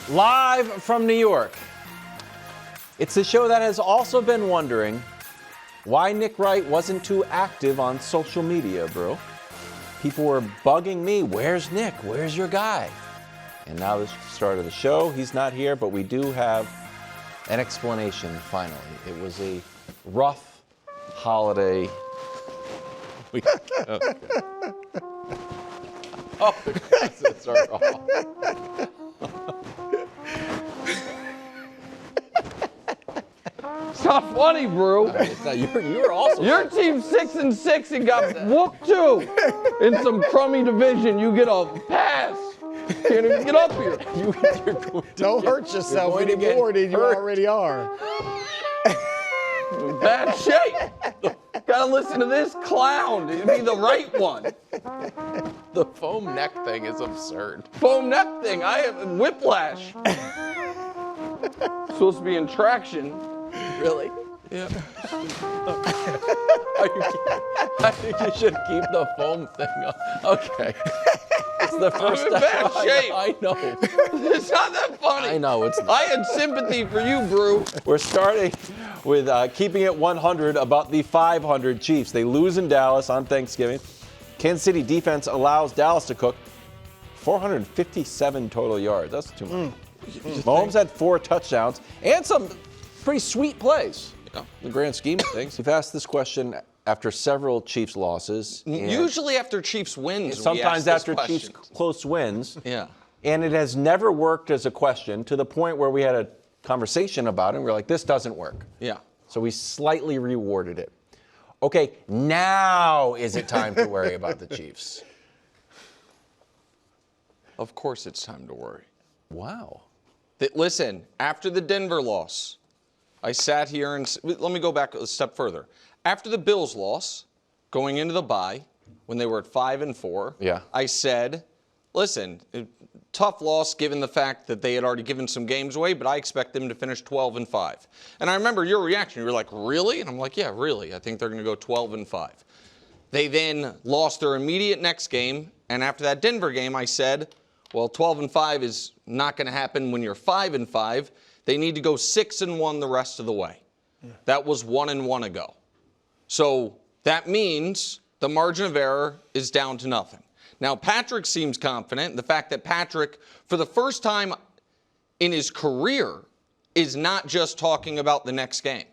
Live from New York. It's the show that has also been wondering why Nick Wright wasn't too active on social media, bro. People were bugging me, where's Nick? Where's your guy? And now the start of the show, he's not here, but we do have an explanation finally. It was a rough holiday. Oh, the glasses are off. It's not funny, Brou. It's not, you're also. Your team's 6-6 and got whooped too. In some crummy division, you get a pass. Can't even get up here. Don't hurt yourself any more than you already are. Bad shape. Gotta listen to this clown. It'd be the right one. The foam neck thing is absurd. Foam neck thing. I have whiplash. Supposed to be in traction. Really? Yeah. I think you should keep the foam thing on. Okay. It's the first I'm in bad time. shape. I know. It's not that funny. I know it's not. I had sympathy for you, Brou. We're starting with keeping it 100 about the 500 Chiefs. They lose in Dallas on Thanksgiving. Kansas City defense allows Dallas to cook 457 total yards. That's too much. Mahomes had 4 touchdowns and some pretty sweet plays. In the grand scheme of things. We've asked this question after several Chiefs losses. Usually after Chiefs wins, sometimes we ask after this Chiefs question. close wins. Yeah. And it has never worked as a question to the point where we had a conversation about it and we're like, this doesn't work. Yeah. So we slightly reworded it. Okay, now is it time to worry about the Chiefs? Of course it's time to worry. Wow. Listen, after the Denver loss, I sat here and let me go back a step further. After the Bills loss, going into the bye, when they were at 5-4, yeah. I said, listen, tough loss given the fact that they had already given some games away, but I expect them to finish 12-5. And I remember your reaction. You were like, really? And I'm like, yeah, really. I think they're going to go 12-5. They then lost their immediate next game, and after that Denver game, I said, well, 12-5 is not going to happen when you're 5-5. They need to go 6-1 the rest of the way. Yeah. That was 1-1 ago. So that means the margin of error is down to nothing. Now, Patrick seems confident. The fact that Patrick, for the first time in his career, is not just talking about the next game,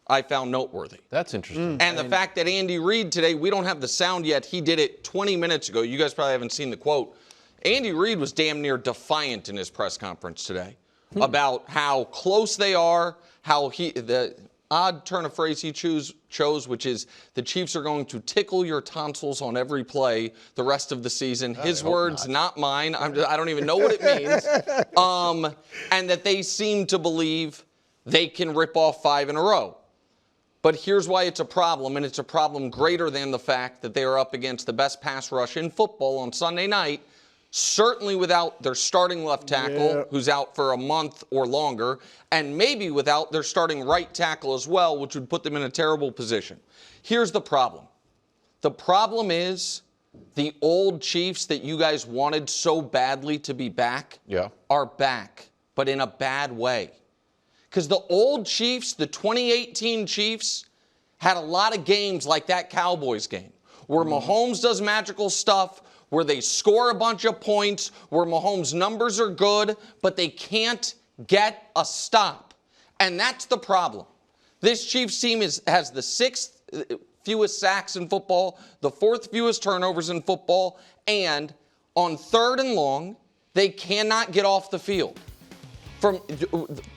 I found noteworthy. That's interesting. And the fact that Andy Reid today, we don't have the sound yet. He did it 20 minutes ago. You guys probably haven't seen the quote. Andy Reid was damn near defiant in his press conference today about how close they are, how the odd turn of phrase he chose, which is the Chiefs are going to tickle your tonsils on every play the rest of the season. His words, not mine. I don't even know what it means. And that they seem to believe they can rip off 5 in a row. But here's why it's a problem, and it's a problem greater than the fact that they are up against the best pass rush in football on Sunday night, certainly without their starting left tackle, who's out for a month or longer, and maybe without their starting right tackle as well, which would put them in a terrible position. Here's the problem. The problem is the old Chiefs that you guys wanted so badly to be back are back, but in a bad way. Because the old Chiefs, the 2018 Chiefs, had a lot of games like that Cowboys game, where Mahomes does magical stuff, where they score a bunch of points, where Mahomes' numbers are good, but they can't get a stop. And that's the problem. This Chiefs team has the 6th fewest sacks in football, the 4th fewest turnovers in football, and on 3rd and long, they cannot get off the field. From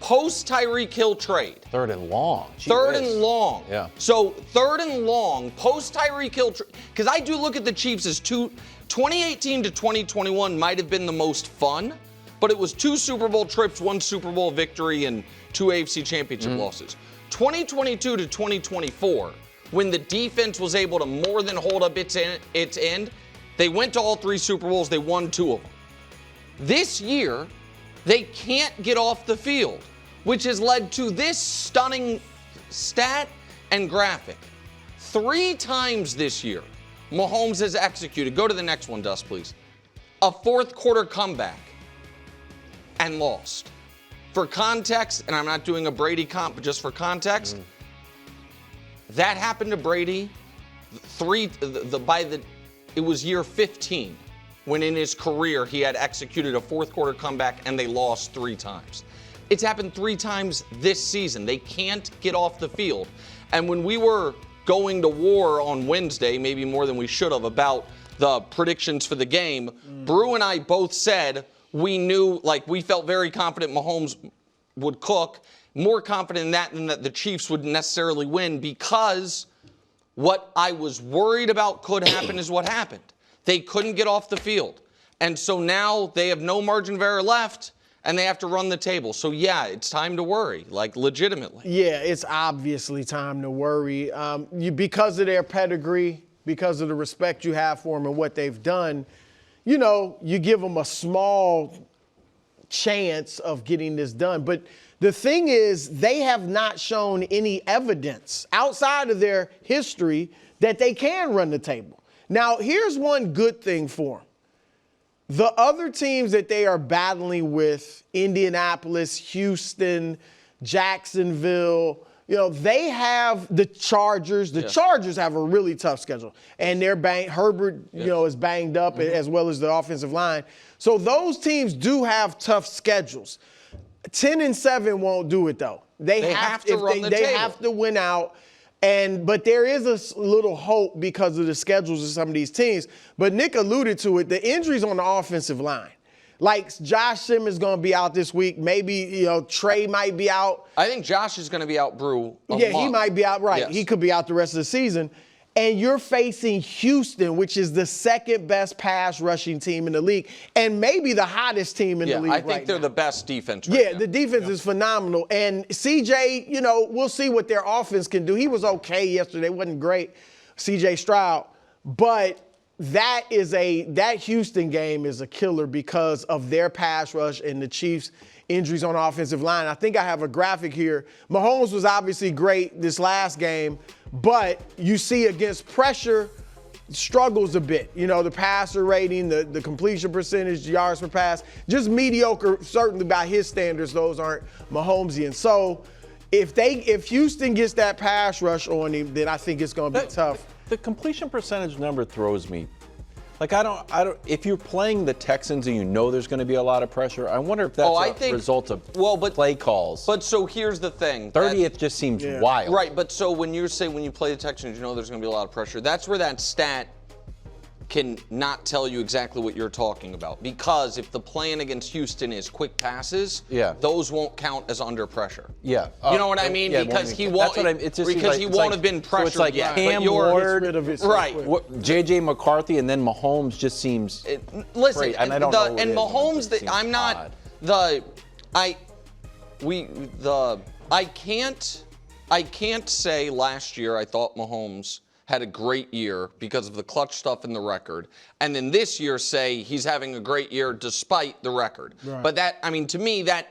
post-Tyreek Hill trade. 3rd and long. Gee 3rd whiz. and long. Yeah. So 3rd and long, post-Tyreek Hill trade. Because I do look at the Chiefs as 2018 to 2021 might have been the most fun, but it was 2 Super Bowl trips, 1 Super Bowl victory, and 2 AFC Championship losses. 2022 to 2024, when the defense was able to more than hold up its end, they went to all 3 Super Bowls, they won 2 of them. This year, they can't get off the field, which has led to this stunning stat and graphic. 3 times this year, Mahomes has executed, go to the next one, Dust, please, a 4th quarter comeback. and lost. For context, and I'm not doing a Brady comp, but just for context, that happened to Brady it was year 15 when in his career he had executed a fourth quarter comeback and they lost 3 times. It's happened 3 times this season. They can't get off the field. And when we were going to war on Wednesday, maybe more than we should have, about the predictions for the game, Brou and I both said we knew, like, we felt very confident Mahomes would cook, more confident in that than that the Chiefs would necessarily win, because what I was worried about could happen is what happened. They couldn't get off the field. And so now they have no margin of error left, and they have to run the table. So, yeah, it's time to worry, like, legitimately. Yeah, it's obviously time to worry. Because of their pedigree, because of the respect you have for them and what they've done, you know, you give them a small chance of getting this done. But the thing is, they have not shown any evidence outside of their history that they can run the table. Now, here's one good thing for them. The other teams that they are battling with, Indianapolis, Houston, Jacksonville, you know, they have the Chargers. The Chargers have a really tough schedule. And Herbert, you know, is banged up as well as the offensive line. So those teams do have tough schedules. 10-7 won't do it, though. They have to run the table. They have to win out. But there is a little hope because of the schedules of some of these teams. But Nick alluded to it, the injuries on the offensive line. Like, Josh Simmons is going to be out this week. Maybe, you know, Trey might be out. I think Josh is going to be out, Brou, a Yeah, month. he might be out, right. Yes. He could be out the rest of the season. And you're facing Houston, which is the second best pass rushing team in the league, and maybe the hottest team in the league. I think they're the best defense right now. The defense is phenomenal. And CJ, you know, we'll see what their offense can do. He was okay yesterday, wasn't great, CJ Stroud. But that Houston game is a killer because of their pass rush and the Chiefs' injuries on the offensive line. I think I have a graphic here. Mahomes was obviously great this last game, but you see against pressure, struggles a bit. You know, the passer rating, the completion percentage, yards per pass, just mediocre, certainly by his standards. Those aren't Mahomesian. So if Houston gets that pass rush on him, then I think it's going to be tough. The completion percentage number throws me. Like, I don't. If you're playing the Texans and you know there's going to be a lot of pressure, I wonder if that's a result of play calls. But so here's the thing. 30th just seems wild. Right, but so when you play the Texans, you know there's going to be a lot of pressure. That's where that stat can not tell you exactly what you're talking about. Because if the plan against Houston is quick passes, those won't count as under pressure. Yeah. You know what I mean? Because he won't. He won't have been pressured so it's like yet. Cam Ward, right? J.J. McCarthy, and then Mahomes just seems. Listen, great. And I don't know. And Mahomes, I'm not I can't say last year I thought Mahomes had a great year because of the clutch stuff in the record, and then this year say he's having a great year despite the record. Right. But to me, that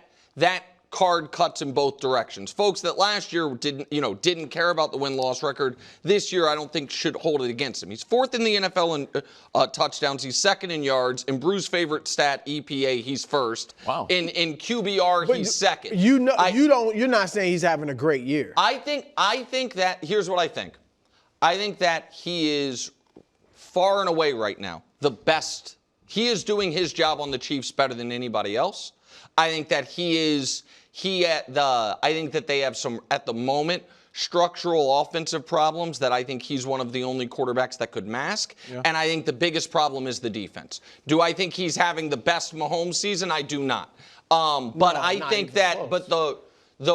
card cuts in both directions. Folks that last year didn't care about the win-loss record, this year I don't think should hold it against him. He's 4th in the NFL in touchdowns. He's 2nd in yards. In Brou's favorite stat, EPA, he's 1st. Wow. In QBR, he's 2nd. You're not saying he's having a great year. I think that here's what I think. I think that he is far and away right now the best. He is doing his job on the Chiefs better than anybody else. I think that I think that they have some, at the moment, structural offensive problems that I think he's one of the only quarterbacks that could mask. Yeah. And I think the biggest problem is the defense. Do I think he's having the best Mahomes season? I do not. But I think that, but the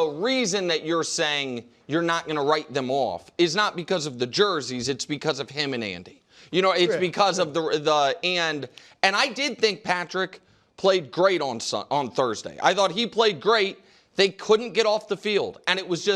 reason that you're saying you're not going to write them off is not because of the jerseys. It's because of him and Andy. You know, it's because of and I did think Patrick played great on Thursday. I thought he played great. They couldn't get off the field. And it was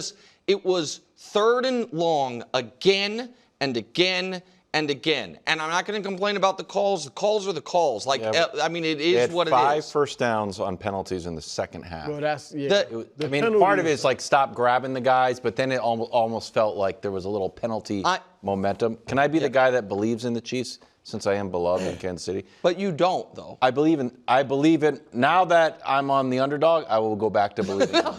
3rd and long again and again and again. And I'm not going to complain about the calls. The calls are the calls. It is what it is. 5 first downs on penalties in the second half. Well, that's, part of it is like stop grabbing the guys, but then it almost felt like there was a little penalty momentum. Can I be the guy that believes in the Chiefs? since I am beloved in Kansas City. But you don't, though. I believe in. Now that I'm on the underdog, I will go back to believing in them.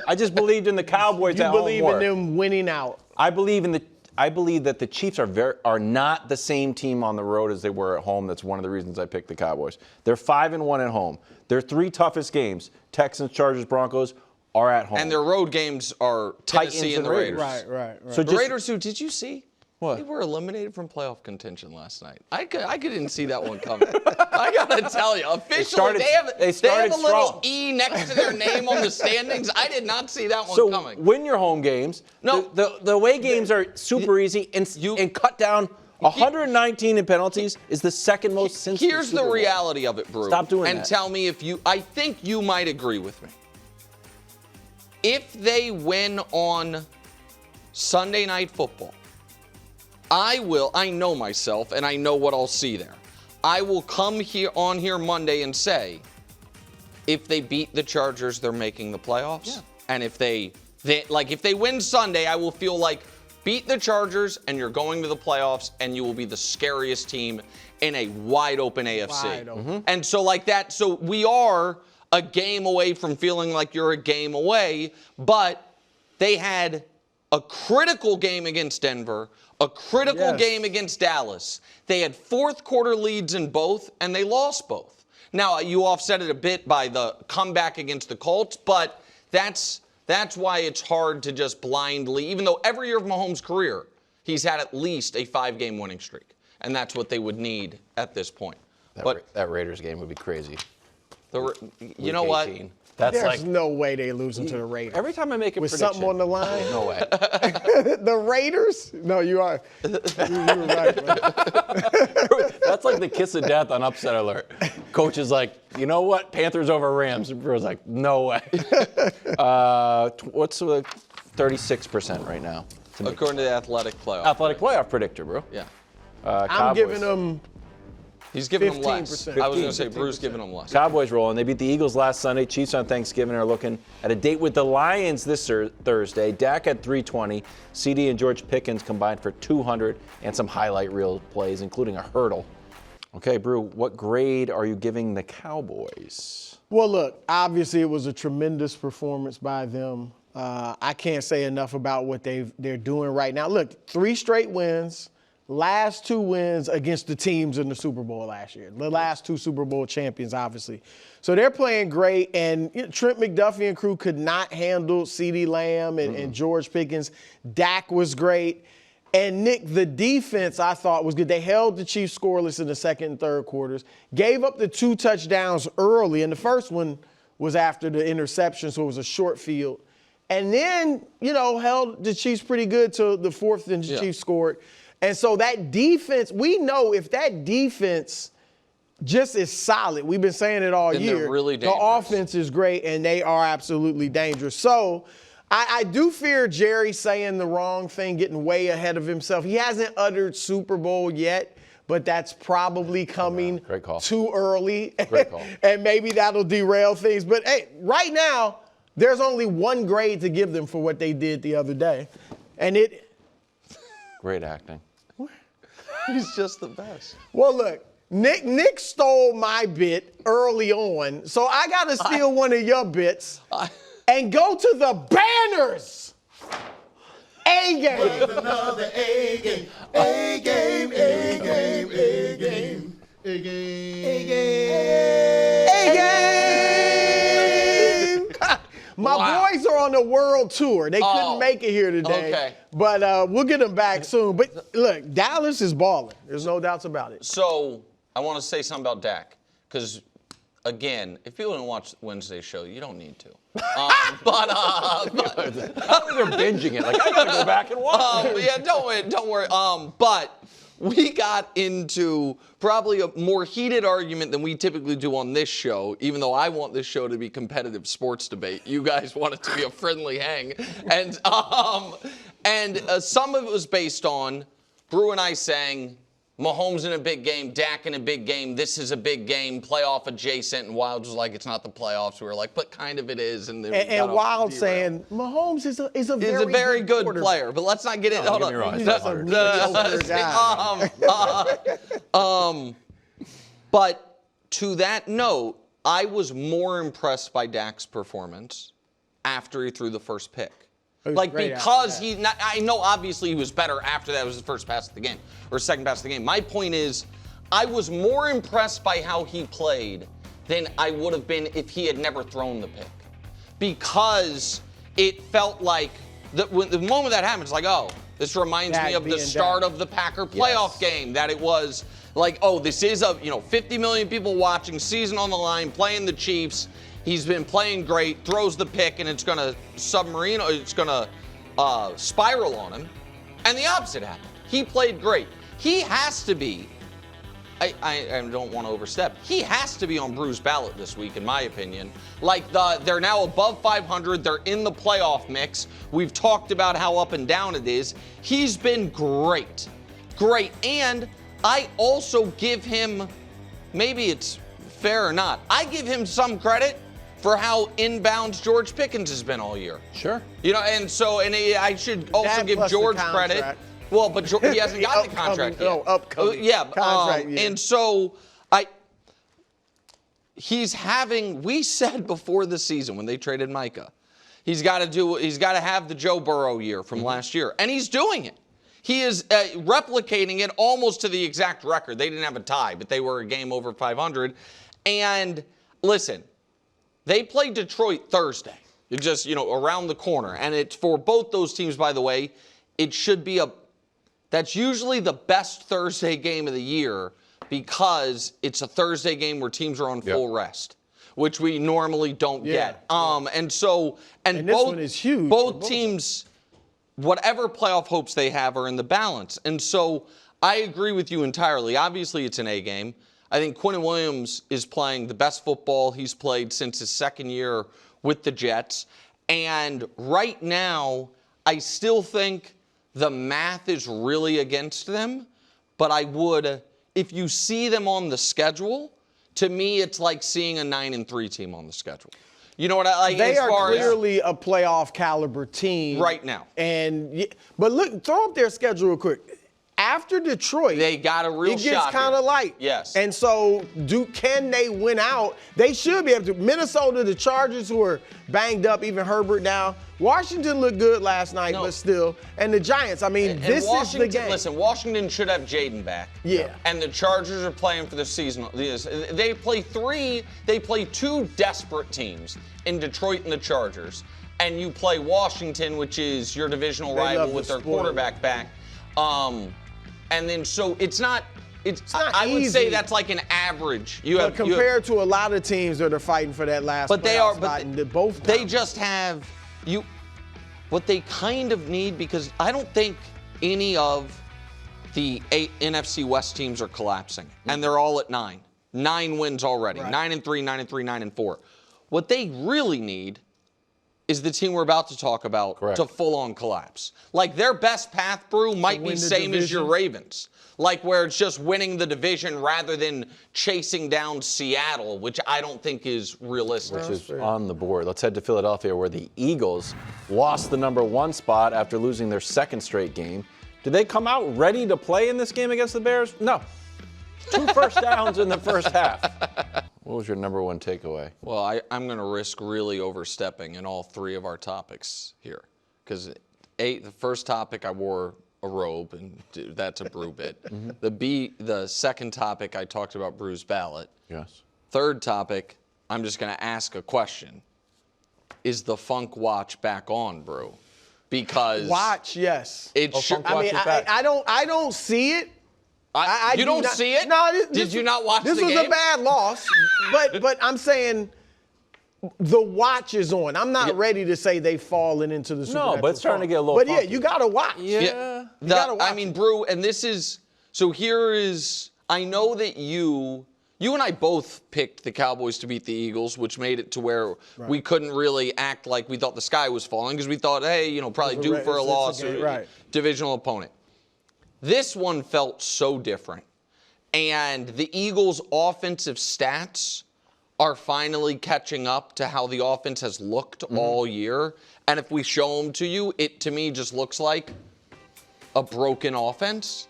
I just believed in the Cowboys at home more. You believe in them winning out. I believe that the Chiefs are not the same team on the road as they were at home. That's one of the reasons I picked the Cowboys. They're 5-1 at home. Their 3 toughest games, Texans, Chargers, Broncos, are at home. And their road games are Tennessee and the Raiders. Right. So The Raiders, who did you see? What? They were eliminated from playoff contention last night. I didn't see that one coming. I gotta tell you, officially they have a little strong. E next to their name on the standings. I did not see that one So coming. win your home games. No. The away games are super easy and cut down 119 in penalties is the second most since Here's the Super Bowl. reality of it, Brew. Stop doing and that. tell me if I think you might agree with me. If they win on Sunday Night Football, I know myself and I know what I'll see there. I will come on here Monday and say, if they beat the Chargers, they're making the playoffs. Yeah. And if they win Sunday, I will feel like beat the Chargers and you're going to the playoffs and you will be the scariest team in a wide open AFC. Wide open. And so like that, so we are a game away from feeling like you're a game away, but they had a critical game against Denver, a critical game against Dallas. They had fourth quarter leads in both, and they lost both. Now, you offset it a bit by the comeback against the Colts, but that's why it's hard to just blindly, even though every year of Mahomes' career, he's had at least a 5-game winning streak, and that's what they would need at this point. That Raiders game would be crazy. You know what? There's no way they losing to the Raiders. Every time I make a with prediction, something on the line. no way. The Raiders? No, you are. You were right, man. That's like the kiss of death on Upset Alert. Coach is like, you know what? Panthers over Rams. Bro's like, no way. What's the 36% right now? According to the Athletic Playoff. Athletic playoff predictor, bro. Yeah. I'm giving them. He's giving them less. 15%. I was going to say Bruce giving them less. Cowboys rolling. They beat the Eagles last Sunday. Chiefs on Thanksgiving are looking at a date with the Lions this Thursday. Dak had 320. CD and George Pickens combined for 200 and some highlight reel plays, including a hurdle. Okay, Brew, what grade are you giving the Cowboys? Well, look, obviously it was a tremendous performance by them. I can't say enough about what they're doing right now. Look, 3 straight wins. Last 2 wins against the teams in the Super Bowl last year. The last 2 Super Bowl champions, obviously. So they're playing great, and Trent McDuffie and crew could not handle CeeDee Lamb and George Pickens. Dak was great. And, Nick, the defense I thought was good. They held the Chiefs scoreless in the second and third quarters, gave up the 2 touchdowns early, and the first one was after the interception, so it was a short field. And then, held the Chiefs pretty good till the fourth, and the Chiefs scored. And so that defense, we know if that defense just is solid, we've been saying it all year, they're really dangerous. The offense is great, and they are absolutely dangerous. So I do fear Jerry saying the wrong thing, getting way ahead of himself. He hasn't uttered Super Bowl yet, but that's probably coming too early. Great call. And maybe that'll derail things. But, hey, right now, there's only one grade to give them for what they did the other day. And Great acting. He's just the best. Well, look, Nick stole my bit early on, so I got to steal one of your bits and go to the Banners. A-game. Another A-game. A-game, A-game, A-game. A-game. A-game. My boys are on the world tour. They couldn't make it here today. Okay. But we'll get them back soon. But look, Dallas is balling. There's no doubts about it. So I want to say something about Dak. Because, again, if people didn't watch Wednesday's show, you don't need to. They're binging it. Like, I got to go back and watch it. Yeah, don't worry. But we got into probably a more heated argument than we typically do on this show, even though I want this show to be competitive sports debate. You guys want it to be a friendly hang. And some of it was based on Brew and I saying, Mahomes in a big game, Dak in a big game, this is a big game, playoff adjacent, and Wild was like, it's not the playoffs. We were like, but kind of it is. And Wild saying, Mahomes is a very good player, but let's not get into it. Don't get me wrong. But to that note, I was more impressed by Dak's performance after he threw the first pick. Like, because I know obviously he was better after that. It was his first pass of the game, or second pass of the game. My point is, I was more impressed by how he played than I would have been if he had never thrown the pick. Because it felt like, the moment that happened, it's like, oh, this reminds me of the start of the Packer playoff game, that it was like, oh, this is 50 million people watching, season on the line, playing the Chiefs. He's been playing great, throws the pick, and it's going to spiral on him. And the opposite happened. He played great. He has to be, I don't want to overstep, he has to be on Brou's ballot this week, in my opinion. Like, they're now above 500. They're in the playoff mix. We've talked about how up and down it is. He's been great. Great. And I also give him, maybe it's fair or not, I give him some credit for how inbounds George Pickens has been all year. Sure. I should also give George credit. Well, but he hasn't got the contract yet. No, upcoming. Contract, and so we said before the season when they traded Micah, he's got to have the Joe Burrow year from last year, and he's doing it. He is replicating it almost to the exact record. They didn't have a tie, but they were a game over 500. And listen, they play Detroit Thursday. It's just, around the corner. And it's for both those teams, by the way, it should be that's usually the best Thursday game of the year because it's a Thursday game where teams are on full rest, which we normally don't get. And this one is huge. Both teams, whatever playoff hopes they have, are in the balance. And so I agree with you entirely. Obviously, it's an A game. I think Quinnen Williams is playing the best football he's played since his second year with the Jets. And right now, I still think the math is really against them. But I would, if you see them on the schedule, to me, it's like seeing a 9-3 team on the schedule. You know what I like? They are clearly a playoff caliber team right now. But look, throw up their schedule real quick. After Detroit, they got a real shot. It gets kind of light. Yes. And so, can they win out? They should be able to. Minnesota, the Chargers, who are banged up, even Herbert now. Washington looked good last night, but still. And the Giants. I mean, this is the game. Listen, Washington should have Jaden back. Yeah. And the Chargers are playing for the season. They play two desperate teams in Detroit and the Chargers. And you play Washington, which is your divisional rival with their quarterback back. And then, so it's not I would say that's like an average. Compared to a lot of teams that are fighting for that last spot, they just have what they kind of need, because I don't think any of the 8 NFC West teams are collapsing, and they're all at 9. 9 wins already, 9-3, 9-3, 9-4. What they really need is the team we're about to talk about to full-on collapse. Like, their best path, Brou, might be same as your Ravens. Like, where it's just winning the division rather than chasing down Seattle, which I don't think is realistic. Which is on the board. Let's head to Philadelphia, where the Eagles lost the #1 spot after losing their second straight game. Did they come out ready to play in this game against the Bears? No. 2 first downs in the first half. What was your #1 takeaway? Well, I'm going to risk really overstepping in all 3 of our topics here. Because the first topic, I wore a robe, and that's a Brou bit. The second topic, I talked about Brou's ballot. Yes. Third topic, I'm just going to ask a question. Is the Funk Watch back on, Brou? Because Watch, yes. It should. I mean, I don't see it. You don't see it? No. Did you not watch the game? This was a bad loss, but I'm saying the watch is on. I'm not ready to say they've fallen into the supernatural. No, but it's starting to get a little But funky. you got to watch. Yeah. You got to watch. I mean, Brou, and this is, so here is, I know that you and I both picked the Cowboys to beat the Eagles, which made it to where we couldn't really act like we thought the sky was falling, because we thought, hey, probably due for a loss, divisional opponent. This one felt so different. And the Eagles' offensive stats are finally catching up to how the offense has looked all year. And if we show them to you, it to me just looks like a broken offense.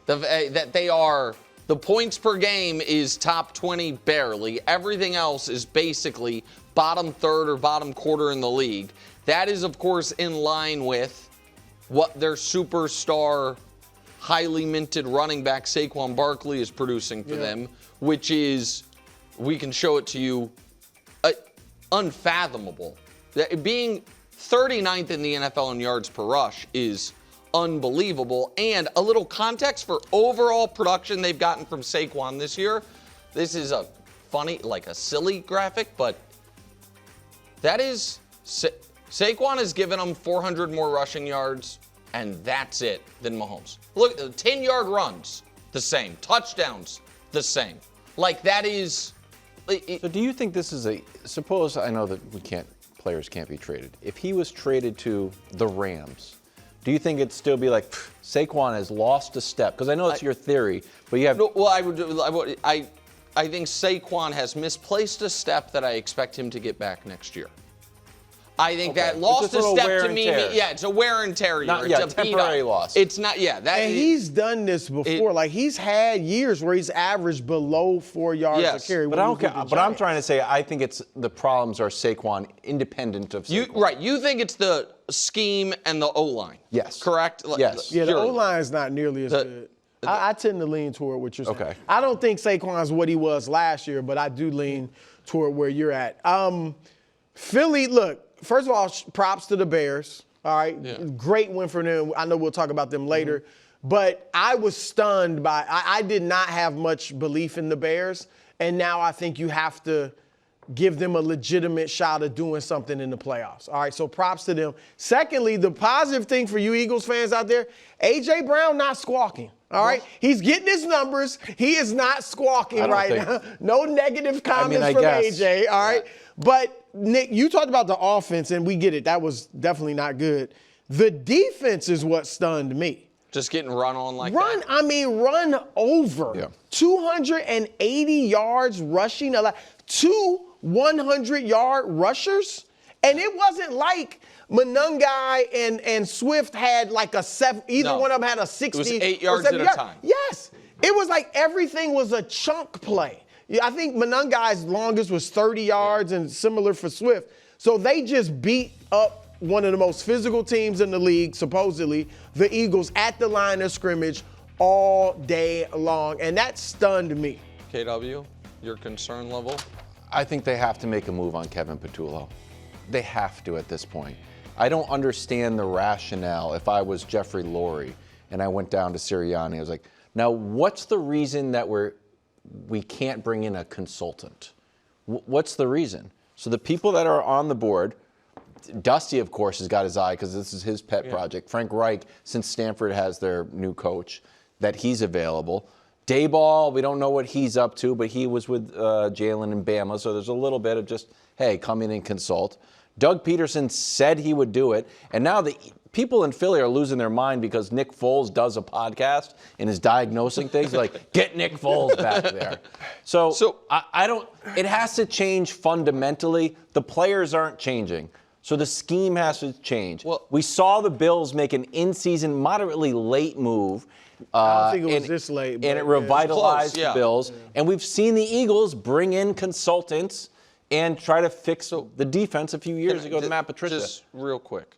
That they are The points per game is top 20 barely. Everything else is basically bottom third or bottom quarter in the league. That is, of course, in line with what their superstar, highly minted running back Saquon Barkley is producing for them, which is, we can show it to you, unfathomable. Being 39th in the NFL in yards per rush is unbelievable. And a little context for overall production they've gotten from Saquon this year. This is a funny, like a silly graphic, but that is, Saquon has given them 400 more rushing yards, and that's it, than Mahomes. Look, 10-yard runs, the same. Touchdowns, the same. Like, that is... So do you think this is suppose, I know that players can't be traded. If he was traded to the Rams, do you think it'd still be like, Saquon has lost a step? Because I know it's your theory, but you have... No, well, I think Saquon has misplaced a step that I expect him to get back next year. I think that lost a step to me. Yeah, it's a wear and tear year. It's a temporary loss. It's not, and he's done this before. Like, he's had years where he's averaged below 4 yards a carry. But I don't care. But I'm trying to say, I think the problems are Saquon, independent of Saquon. You think it's the scheme and the O-line. Yes. Correct? Yes. Yeah, the O-line is not nearly as good. I tend to lean toward what you're saying. Okay. I don't think Saquon's what he was last year, but I do lean toward where you're at. Philly, look, first of all, props to the Bears. All right. Yeah. Great win for them. I know we'll talk about them later. But I was stunned by I did not have much belief in the Bears. And now I think you have to give them a legitimate shot of doing something in the playoffs. All right. So props to them. Secondly, the positive thing for you Eagles fans out there, A.J. Brown not squawking. All right. He's getting his numbers. He is not squawking right now. No negative comments from A.J. All right. Yeah. But Nick, you talked about the offense, and we get it. That was definitely not good. The defense is what stunned me. Just getting run on like that? I mean, run over. Yeah. 280 yards rushing. 2 100-yard rushers. And it wasn't like Monangai and Swift had like a 7. Either one of them had a 60. It was 8 yards at a time. Yes. It was like everything was a chunk play. Yeah, I think Monangai's longest was 30 yards and similar for Swift. So they just beat up one of the most physical teams in the league, supposedly, the Eagles, at the line of scrimmage all day long. And that stunned me. KW, your concern level? I think they have to make a move on Kevin Patullo. They have to at this point. I don't understand the rationale. If I was Jeffrey Lurie and I went down to Sirianni, I was like, now what's the reason that we can't bring in a consultant? What's the reason? So the people that are on the board, Dusty, of course, has got his eye because this is his pet project. Frank Reich, since Stanford has their new coach, that he's available. Dayball, we don't know what he's up to, but he was with Jalen and Bama, so there's a little bit of just, hey, come in and consult. Doug Peterson said he would do it, and now the people in Philly are losing their mind because Nick Foles does a podcast and is diagnosing things. Like, get Nick Foles back there. So I don't, it has to change fundamentally. The players aren't changing. So the scheme has to change. Well, we saw the Bills make an in-season, moderately late move. I don't think it was this late. And it revitalized the Bills. Yeah. And we've seen the Eagles bring in consultants and try to fix the defense a few years ago to Matt Patricia. Just real quick.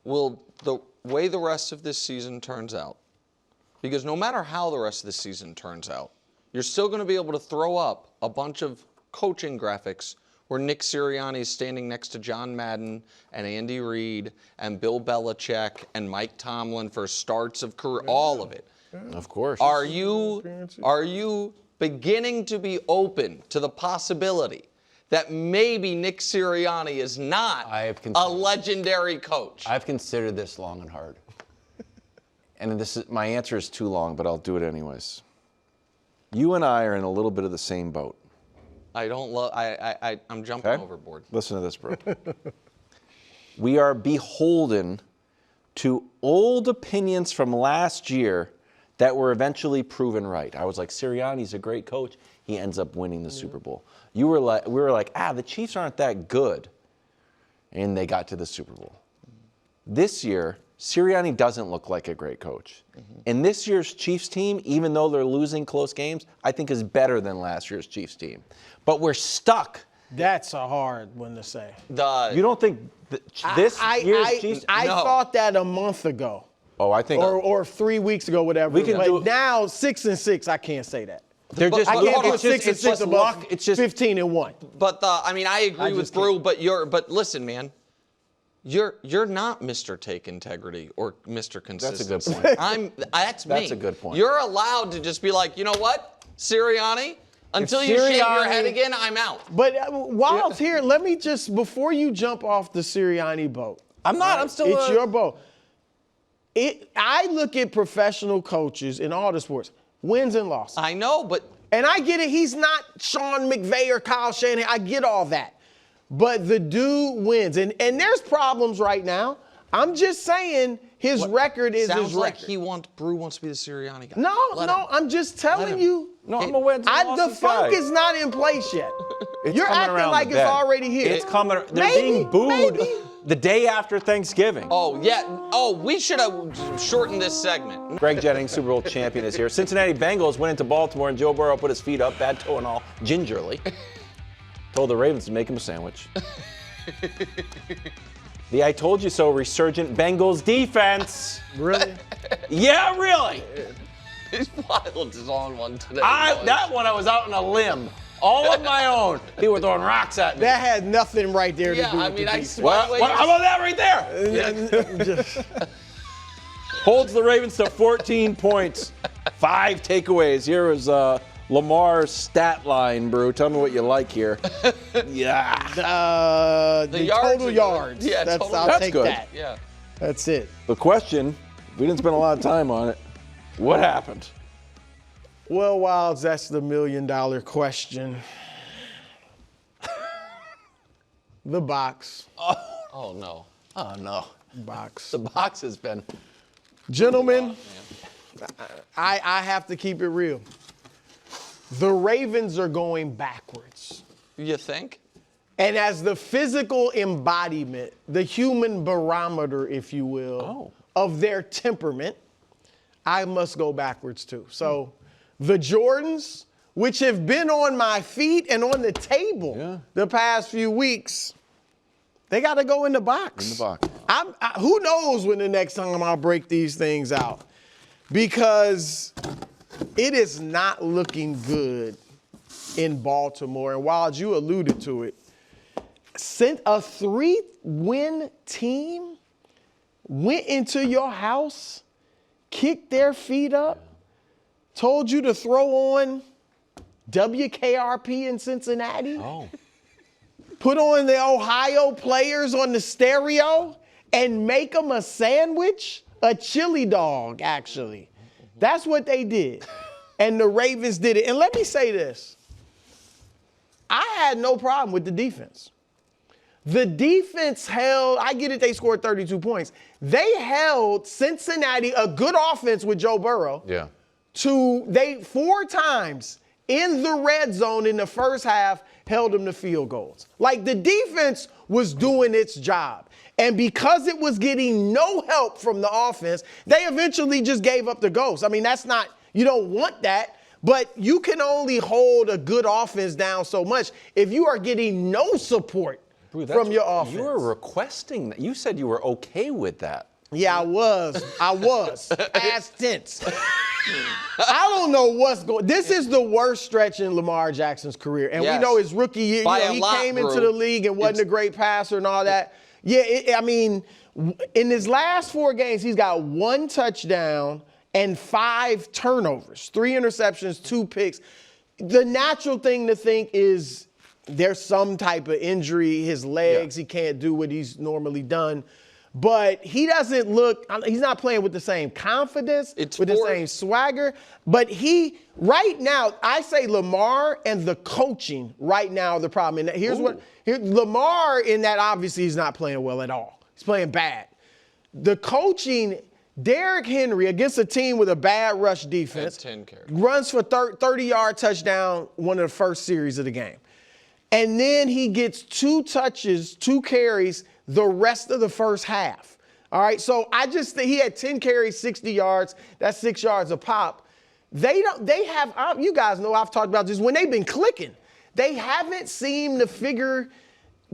Will the way the rest of this season turns out, because no matter how the rest of the season turns out, you're still going to be able to throw up a bunch of coaching graphics where Nick Sirianni is standing next to John Madden and Andy Reid and Bill Belichick and Mike Tomlin for starts of career, all of it. Of course. Are you beginning to be open to the possibility that maybe Nick Sirianni is not a legendary coach? I've considered this long and hard. And my answer is too long, but I'll do it anyways. You and I are in a little bit of the same boat. I'm jumping overboard. Listen to this, bro. We are beholden to old opinions from last year that were eventually proven right. I was like, Sirianni's a great coach. He ends up winning the Super Bowl. We were like, the Chiefs aren't that good. And they got to the Super Bowl. This year, Sirianni doesn't look like a great coach. And this year's Chiefs team, even though they're losing close games, I think is better than last year's Chiefs team. But we're stuck. That's a hard one to say. You don't think this year's Chiefs? I thought that a month ago. Oh, I think. Or 3 weeks ago, whatever. We can but do it. now 6-6, I can't say that. They're just. I can't put it's 6-6 just above luck. It's just 15-1. But I mean, I agree with just Brou, but listen, man. You're not Mr. Take Integrity or Mr. Consistency. That's a good point. That's me. That's a good point. You're allowed to just be like, you know what, Sirianni, until you shave your head again, I'm out. But while it's here, let me just, before you jump off the Sirianni boat. I'm not. I'm still. It's your boat. I look at professional coaches in all the sports, wins and losses. I know, but. And I get it. He's not Sean McVay or Kyle Shanahan. I get all that. But the dude wins. And there's problems right now. I'm just saying his record is his record. Sounds like Brou wants to be the Sirianni guy. No, I'm just telling you. No, I'm a wins and The losses guy. funk is not in place yet. It's You're coming acting around like the it's bend. already here. It's coming. They're being booed the day after Thanksgiving. Oh, yeah. Oh, we should have shortened this segment. Greg Jennings, Super Bowl champion, is here. Cincinnati Bengals went into Baltimore, and Joe Burrow put his feet up, bad toe and all, gingerly. Told the Ravens to make him a sandwich. The I told you so resurgent Bengals defense. Really? Yeah, really. He's wild is on one today. That one I was out on a limb. All on my own. People were throwing rocks at me. That had nothing right there to do with I mean, the I defense. swear. How about that right there? Holds the Ravens to 14 points. 5 takeaways. Here is Lamar's stat line, Brou. Tell me what you like here. Yeah. The total yards. Yeah, I'll take good. that. Yeah. That's it. The question, we didn't spend a lot of time on it. What happened? Well, Wilds, that's the $1 million question. The box. Oh, no. Oh, no. Box. The box has been. Gentlemen, I have to keep it real. The Ravens are going backwards. You think? And as the physical embodiment, the human barometer, if you will, of their temperament, I must go backwards too. So the Jordans, which have been on my feet and on the table the past few weeks, they got to go in the box. In the box. Who knows when the next time I'll break these things out, because it is not looking good in Baltimore. And while you alluded to it, sent a 3-win team went into your house, kicked their feet up, told you to throw on WKRP in Cincinnati, put on the Ohio players on the stereo, and make them a sandwich, a chili dog, actually. That's what they did. And the Ravens did it. And let me say this. I had no problem with the defense. The defense held, I get it, they scored 32 points. They held Cincinnati, a good offense with Joe Burrow, they 4 times in the red zone in the first half held them to field goals. Like, the defense was doing its job. And because it was getting no help from the offense, they eventually just gave up the ghost. I mean, that's not, you don't want that, but you can only hold a good offense down so much if you are getting no support from your offense. You were requesting that. You said you were okay with that. Yeah, I was. Past tense. I don't know what's going. This is the worst stretch in Lamar Jackson's career, and we know his rookie year. He came into the league and wasn't a great passer and all that. Yeah, I mean, in his last 4 games, he's got 1 touchdown and 5 turnovers, 3 interceptions, 2 picks. The natural thing to think is there's some type of injury, his legs, he can't do what he's normally done. But he doesn't look, he's not playing with the same confidence, with the same swagger. But right now, I say Lamar and the coaching right now are the problem. And here's Lamar in that obviously he's not playing well at all. He's playing bad. The coaching, Derrick Henry against a team with a bad rush defense, runs for 30-yard touchdown one of the first series of the game. And then he gets 2 touches, 2 carries the rest of the first half All right, so I just think he had 10 carries, 60 yards. That's 6 yards a pop. They have, you guys know I've talked about this, when they've been clicking, they haven't seemed to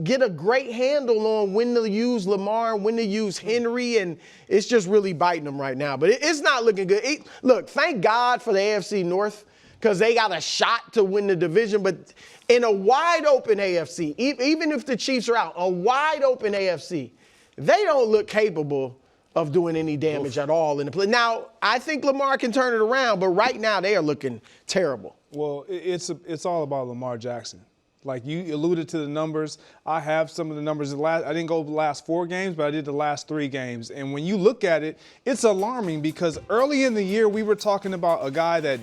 get a great handle on when to use Lamar, when to use Henry, and it's just really biting them right now. But it's not looking good. Look, thank God for the AFC North, because they got a shot to win the division. But in a wide open AFC, even if the Chiefs are out, a wide open AFC, they don't look capable of doing any damage at all in the play. Now, I think Lamar can turn it around, but right now they are looking terrible. Well, it's all about Lamar Jackson. Like you alluded to the numbers. I have some of the numbers. I didn't go the last 4 games, but I did the last 3 games. And when you look at it, it's alarming because early in the year we were talking about a guy that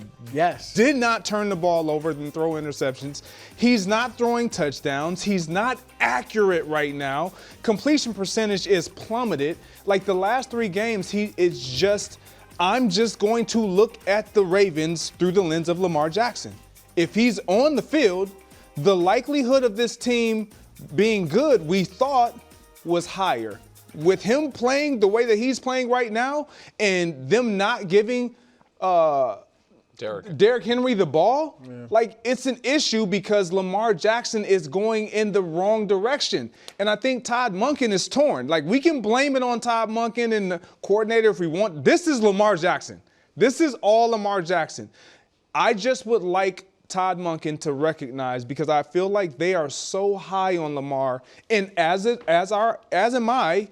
did not turn the ball over and throw interceptions. He's not throwing touchdowns. He's not accurate right now. Completion percentage is plummeted. Like the last 3 games, I'm just going to look at the Ravens through the lens of Lamar Jackson. If he's on the field, the likelihood of this team being good, we thought, was higher. With him playing the way that he's playing right now and them not giving Derrick Henry the ball, like it's an issue because Lamar Jackson is going in the wrong direction. And I think Todd Monken is torn. Like we can blame it on Todd Monken and the coordinator if we want. This is Lamar Jackson. This is all Lamar Jackson. I just would like Todd Monken to recognize, because I feel like they are so high on Lamar, and as am I,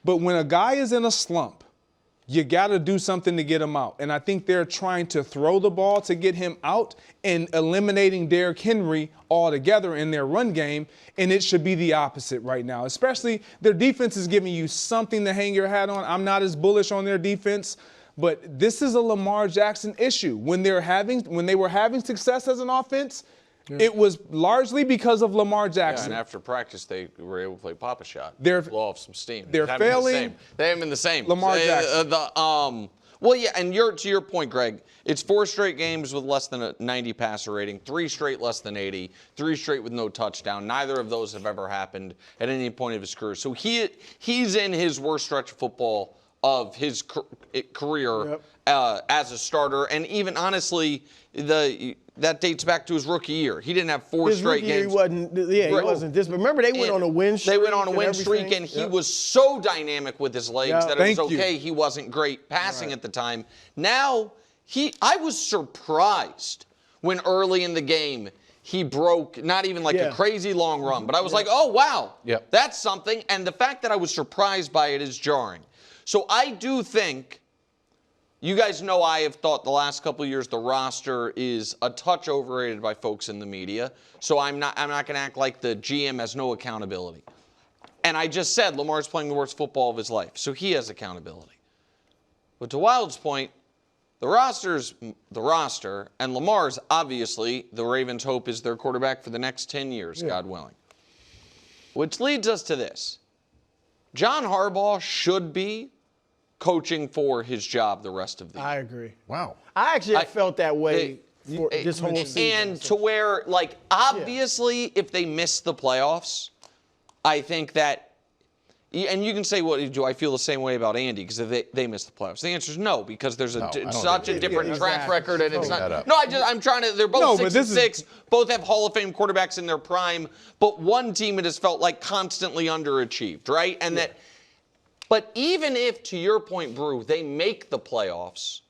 but when a guy is in a slump, you got to do something to get him out. And I think they're trying to throw the ball to get him out and eliminating Derrick Henry altogether in their run game, and it should be the opposite right now. Especially their defense is giving you something to hang your hat on. I'm not as bullish on their defense. But this is a Lamar Jackson issue. When they were having success as an offense, it was largely because of Lamar Jackson. Yeah, and after practice, they were able to play Papa Shot. Blow off some steam. They're failing. They haven't been the same. Lamar Jackson. Well, yeah, and to your point, Greg, it's 4 straight games with less than a 90 passer rating, 3 straight less than 80, 3 straight with no touchdown. Neither of those have ever happened at any point of his career. So he's in his worst stretch of football of his career as a starter. And even honestly, that dates back to his rookie year. He didn't have 4 straight games. He wasn't this. But remember, they went on a win streak. They went on a win streak, and he was so dynamic with his legs that it was okay. He wasn't great passing at the time. Now, I was surprised when early in the game he broke, not even like a crazy long run, but I was like, oh, wow, that's something. And the fact that I was surprised by it is jarring. So I do think, you guys know I have thought the last couple of years the roster is a touch overrated by folks in the media. So I'm not going to act like the GM has no accountability. And I just said Lamar's playing the worst football of his life, so he has accountability. But to Wild's point, the roster's the roster, and Lamar's obviously, the Ravens' hope is their quarterback for the next 10 years, God willing. Which leads us to this. John Harbaugh should be coaching for his job the rest of the year. I agree. Wow. I actually felt that way for this whole season. And to where, like, obviously, if they miss the playoffs, I think that, and you can say, well, do I feel the same way about Andy because they miss the playoffs? The answer is no, because there's such a different track record, and it's not. No, I'm trying to. They're both 6-6. Both have Hall of Fame quarterbacks in their prime, but one team it has felt like constantly underachieved, right? And that. But even if, to your point, Brou, they make the playoffs,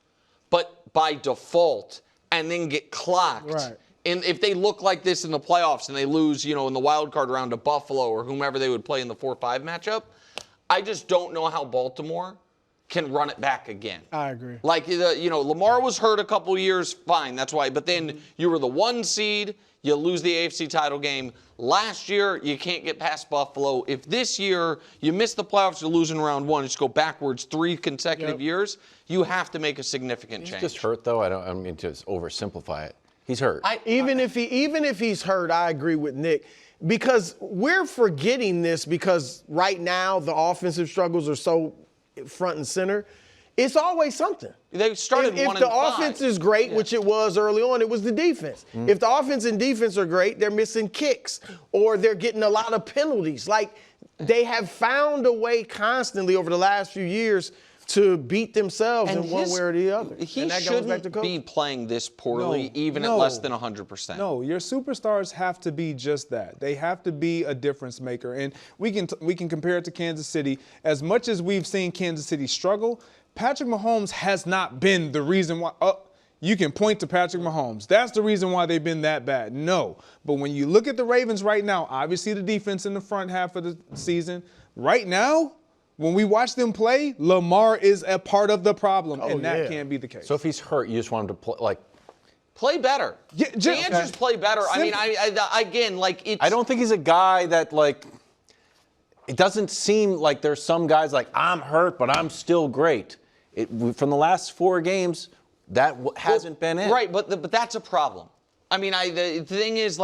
but by default, and then get clocked. Right. And if they look like this in the playoffs and they lose, in the wild card round to Buffalo or whomever they would play in the 4-5 matchup, I just don't know how Baltimore can run it back again. I agree. Like, Lamar was hurt a couple years, fine, that's why. But then you were the 1 seed, you lose the AFC title game. Last year, you can't get past Buffalo. If this year you miss the playoffs, you're losing round 1, just go backwards 3 consecutive years, you have to make a significant change. He's just hurt, though. I don't mean to oversimplify it. He's hurt. Even if he's hurt, I agree with Nick, because we're forgetting this because right now the offensive struggles are so front and center. It's always something. They started 1-5. If the offense is great, which it was early on, it was the defense. If the offense and defense are great, they're missing kicks or they're getting a lot of penalties. Like, they have found a way constantly over the last few years to beat themselves in one way or the other. He and that goes back to shouldn't coach. be playing this poorly, even at less than 100%. No, your superstars have to be just that. They have to be a difference maker. And we can compare it to Kansas City. As much as we've seen Kansas City struggle, Patrick Mahomes has not been the reason why. You can point to Patrick Mahomes. That's the reason why they've been that bad. No. But when you look at the Ravens right now, obviously the defense in the front half of the season, right now, when we watch them play, Lamar is a part of the problem, and that can't be the case. So if he's hurt, you just want him to play better. Yeah, the answer's play better. I mean, I don't think he's a guy that it doesn't seem like there's some guys like, I'm hurt, but I'm still great. From the last 4 games, that hasn't been it. Right, but that's a problem. I mean, the thing is,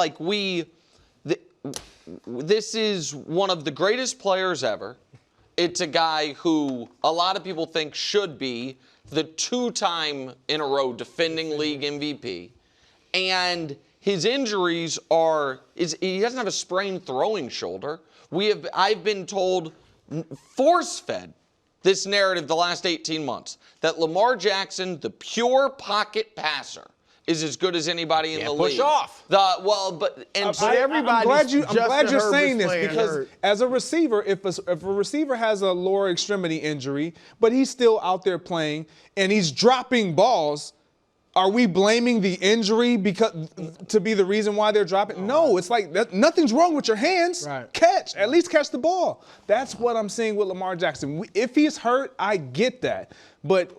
this is one of the greatest players ever. It's a guy who a lot of people think should be the 2-time in a row defending league MVP. And his injuries he doesn't have a sprained throwing shoulder. I've been told, force-fed this narrative the last 18 months, that Lamar Jackson, the pure pocket passer, is as good as anybody in the league. Push off. I'm glad you're saying this, because as a receiver, if a receiver has a lower extremity injury, but he's still out there playing and he's dropping balls, are we blaming the injury to be the reason why they're dropping? No, it's like nothing's wrong with your hands. Right. At least catch the ball. That's what I'm saying with Lamar Jackson. If he's hurt, I get that, but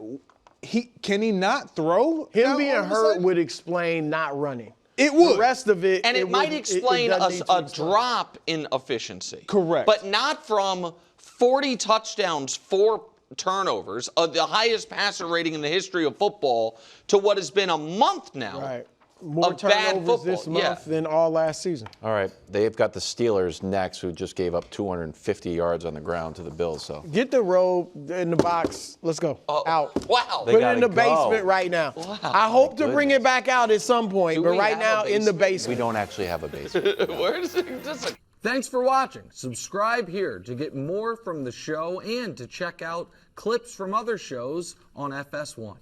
can he not throw? Him being hurt would explain not running. It would. The rest of it, and it might explain a drop in efficiency. Correct. But not from 40 touchdowns, 4 turnovers, the highest passer rating in the history of football, to what has been a month now. Right. More of bad turnovers football. this month than all last season. All right, they've got the Steelers next, who just gave up 250 yards on the ground to the Bills. So get the robe in the box. Let's go. Out. Wow. Put it in the basement right now. Wow. I hope to bring it back out at some point, but right now in the basement. we don't actually have a basement. Where does it? Thanks for watching. Subscribe here to get more from the show and to check out clips from other shows on FS1.